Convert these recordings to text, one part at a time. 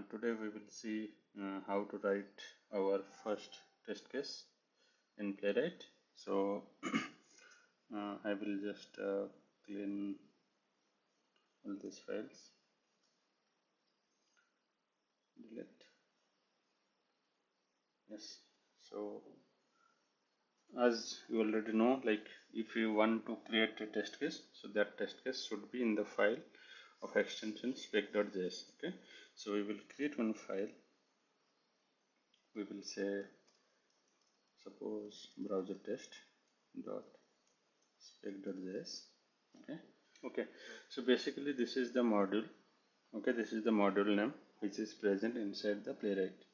Today we will see how to write our first test case in Playwright. So I will just clean all these files, delete. Yes. So as you already know, like if you want to create a test case, so that test case should be in the file of extension spec.js. Okay. So we will create one file. We will say suppose browser test dot spec.js. Okay, so basically this is the module. Okay, this is the module name which is present inside the Playwright.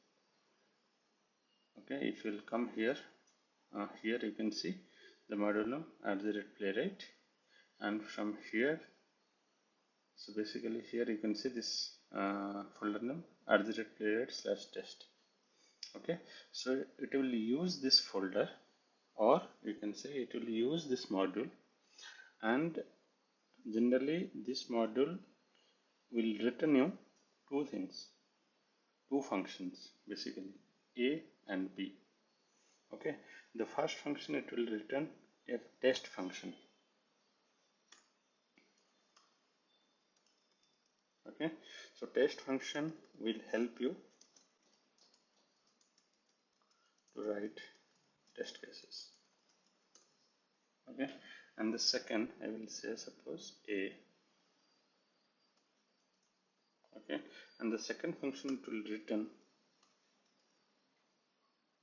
Okay, if you'll come here, here you can see the module name @playwright, and from here, so basically here you can see this folder name @playwright/test. Okay, so it will use this folder, or you can say it will use this module, and generally this module will return you two things, two functions, basically A and B. Okay, the first function, it will return a test function. Okay, so test function will help you to write test cases. Okay, and the second, I will say suppose A. Okay, and the second function, it will return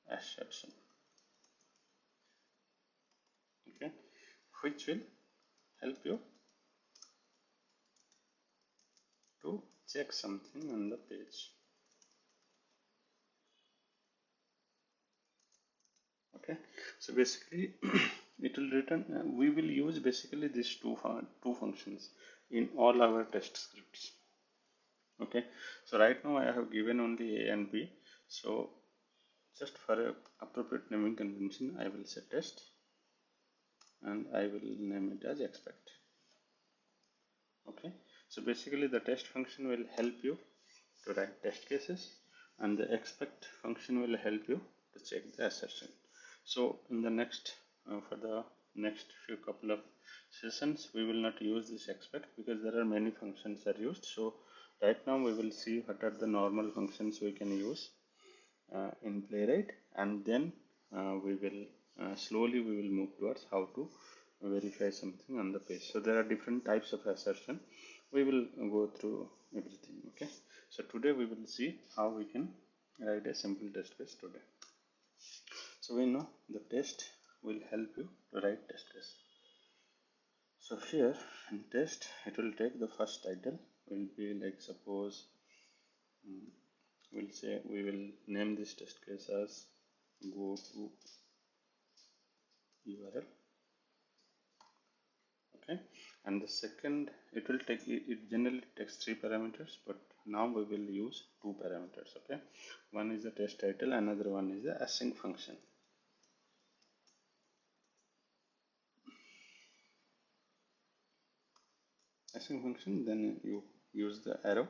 assertion. Okay, which will help you to check something on the page. Okay, so basically it will return, we will use basically these two functions in all our test scripts. Okay, so right now I have given only A and B, so just for a appropriate naming convention, I will say test and I will name it as expect. Okay, so basically the test function will help you to write test cases, and the expect function will help you to check the assertion. So in the next, for the next few couple of sessions, we will not use this expect because there are many functions are used. So right now we will see what are the normal functions we can use in Playwright, and then we will slowly we will move towards how to verify something on the page. So there are different types of assertion. We will go through everything. Okay, so today we will see how we can write a simple test case today. So we know the test will help you to write test case. So here in test, it will take the first title, will be like suppose we'll say we will name this test case as go to URL. Okay, and the second, it will take, it generally takes 3 parameters, but now we will use 2 parameters. Okay, one is the test title, another one is the async function. Async function, then you use the arrow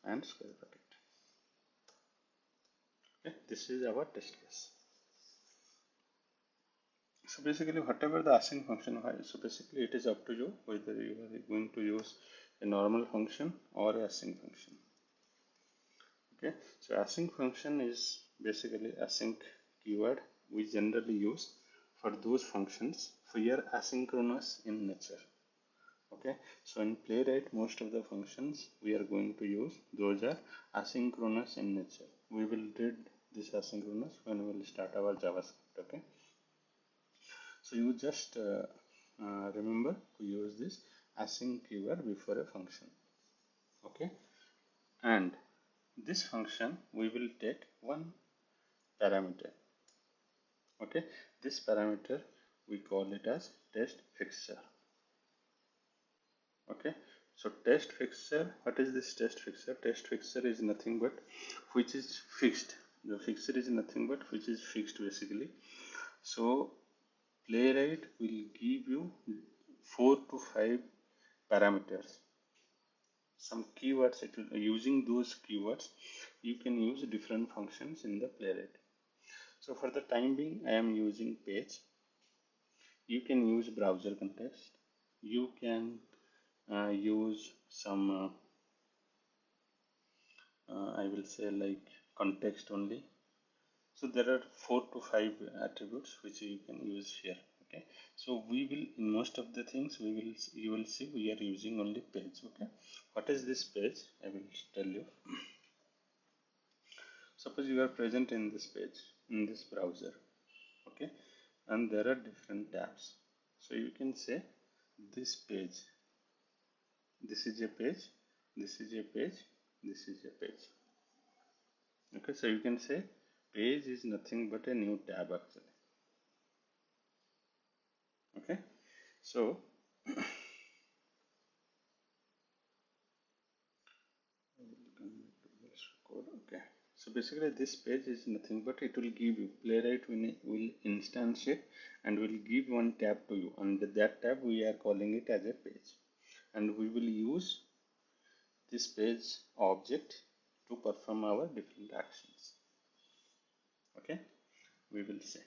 and square bracket. Okay, this is our test case. So basically whatever the async function, so basically it is up to you whether you are going to use a normal function or a async function. Okay, so async function is basically async keyword we generally use for those functions we are asynchronous in nature. Okay, so in Playwright most of the functions we are going to use, those are asynchronous in nature. We will read this asynchronous when we will start our JavaScript. Okay, so you just remember to use this async keyword before a function. Okay, and this function we will take one parameter. Okay, this parameter we call it as test fixture. Okay, so test fixture, what is this test fixture? Test fixture is nothing but which is fixed. The fixture is nothing but which is fixed basically. So Playwright will give you 4 to 5 parameters. some keywords. Using those keywords, you can use different functions in the playwright. So for the time being, I am using page. You can use browser context. You can use some I will say like context only. So there are 4 to 5 attributes which you can use here. Okay, so we will, in most of the things, you will see we are using only page. Okay, what is this page? I will tell you. Suppose you are present in this page, in this browser. Okay, and there are different tabs. So you can say this page, this is a page, this is a page, this is a page. Okay, so you can say page is nothing but a new tab actually. Okay, so okay, so basically this page is nothing but it will give you, playwright will instantiate and will give one tab to you, and that tab we are calling it as a page, and we will use this page object to perform our different actions. Okay, we will say,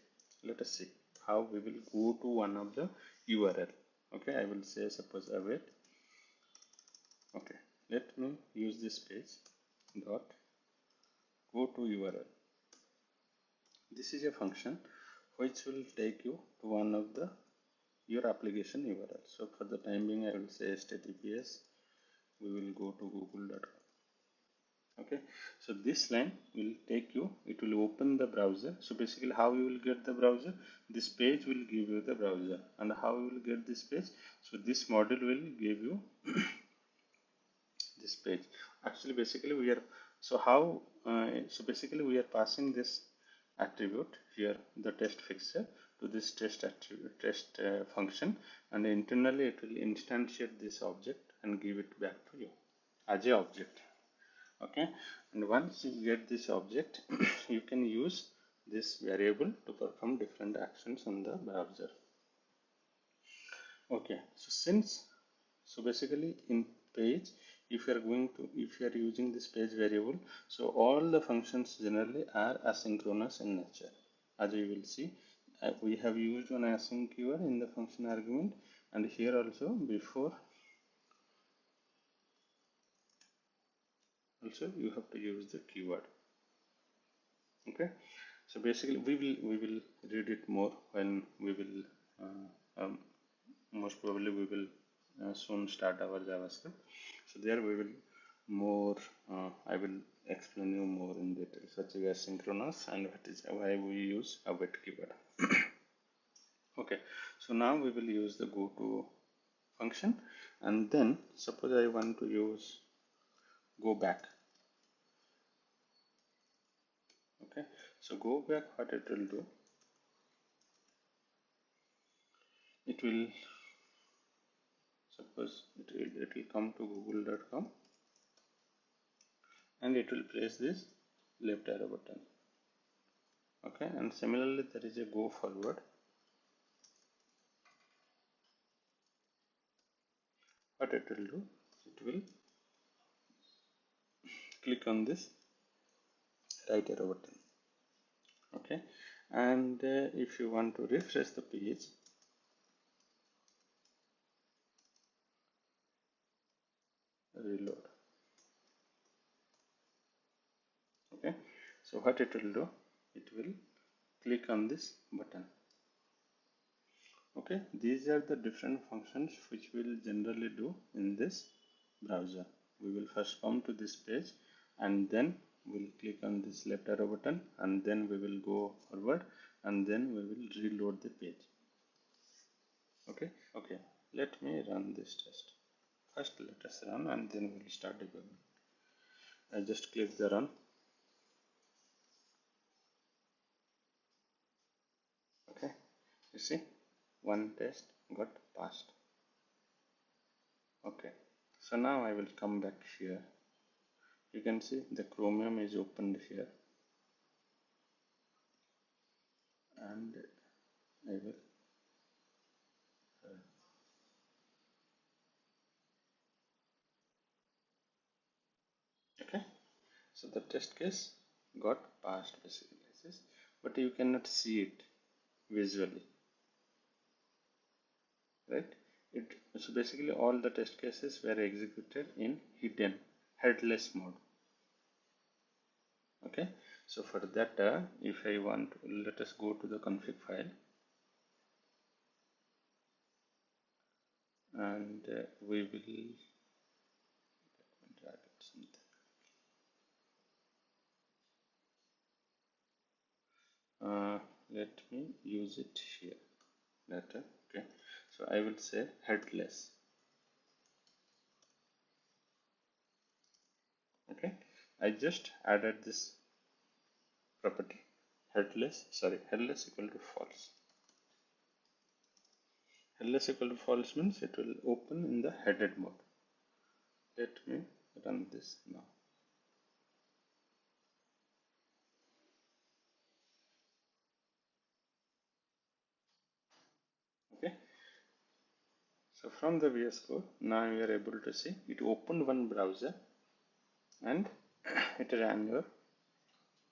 let us see how we will go to one of the URL. Okay, I will say suppose await. Okay, let me use this page dot go to URL. This is a function which will take you to one of the your application URL. So for the time being, I will say https. We will go to google.com. Okay, so this line will take you, it will open the browser. So basically how you will get the browser, this page will give you the browser, and how you will get this page, so this module will give you this page. Actually basically we are, so how so basically we are passing this attribute here, the test fixture, to this test attribute, test function, and internally it will instantiate this object and give it back to you as a object. Okay, and once you get this object you can use this variable to perform different actions on the browser. Okay, so basically in page, if you are going to, if you are using this page variable, so all the functions generally are asynchronous in nature. As you will see, we have used one async keyword in the function argument, and here also before also you have to use the keyword. Okay, so basically we will read it more when we will most probably we will soon start our JavaScript. So there we will more I will explain you more in detail such as synchronous and what is why we use await keyword. Okay, so now we will use the go to function, and then suppose I want to use go back. Okay, so go back, what it will do, it will, suppose it will come to google.com and it will press this left arrow button. Okay, and similarly there is a go forward. What it will do, it will click on this right arrow button. Okay, and if you want to refresh the page, reload. Okay, so what it will do, it will click on this button. Okay, these are the different functions which we will generally do in this browser. We will first come to this page, and then we'll click on this left arrow button, and then we will go forward, and then we will reload the page. Okay, okay, let me run this test. First let us run and then we'll start debugging. I just click the run. Okay, you see one test got passed. Okay, so now I will come back here. You can see the Chromium is opened here, and I will So the test case got passed basically, but you cannot see it visually, right? So basically all the test cases were executed in hidden headless mode. Okay, so for that, if I want, let us go to the config file, and we will drag it something. Let me use it here later. Okay, so I will say headless. Okay, I just added this property headless equal to false. Headless equal to false means it will open in the headed mode. Let me run this now. Okay, so from the VS Code, now we are able to see it opened one browser and it ran your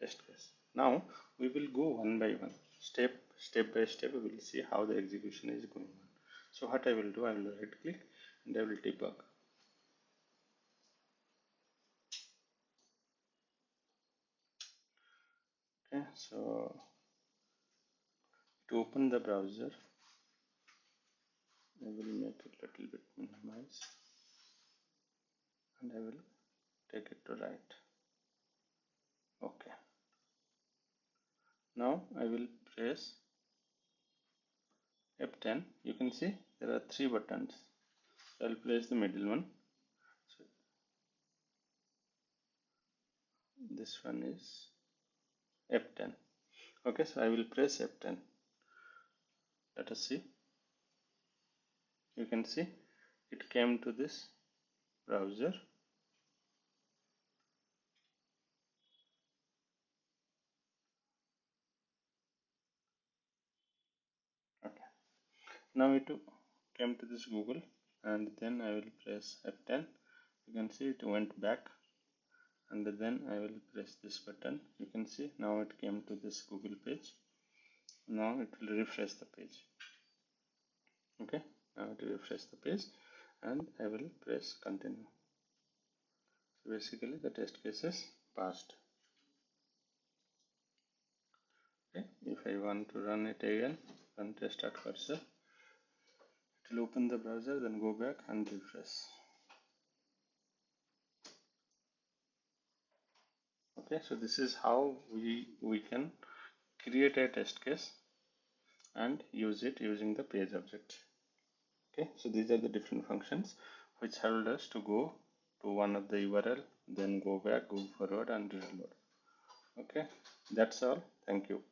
test case. Now we will go one by one, step by step. We will see how the execution is going on. So what I will do, I will right click and I will debug. Okay, so to open the browser, I will make it a little bit minimize and I will take it to right. Okay, now I will press F10. You can see there are three buttons. So I'll place the middle one. So this one is F10. Okay, so I will press F10. Let us see. You can see it came to this browser. Okay, now it came to this Google, and then I will press F10. You can see it went back, and then I will press this button. You can see now it came to this Google page. Now it will refresh the page. Okay, now it will refresh the page and I will press continue. So basically the test case is passed. Okay, if I want to run it again, run test.cursor, it will open the browser, then go back and refresh. Okay, so this is how we can create a test case and use it using the page object. Okay, so these are the different functions which helped us to go to one of the URL, then go back, go forward and reload. Okay, that's all. Thank you.